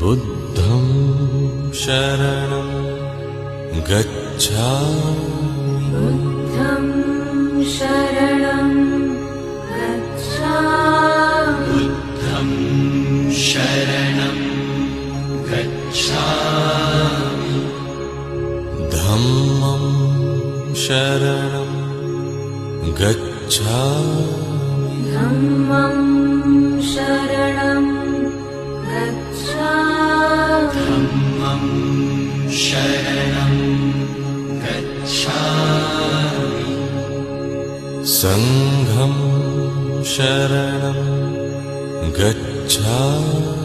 बुद्धं शरणं गच्छामि बुद्धं शरणं गच्छामि बुद्धं शरणं गच्छामि धम्मं शरणं गच्छामि धम्मं शरणं गच्छामि धम्मं शरणं गच्छामि संघं शरणं गच्छामि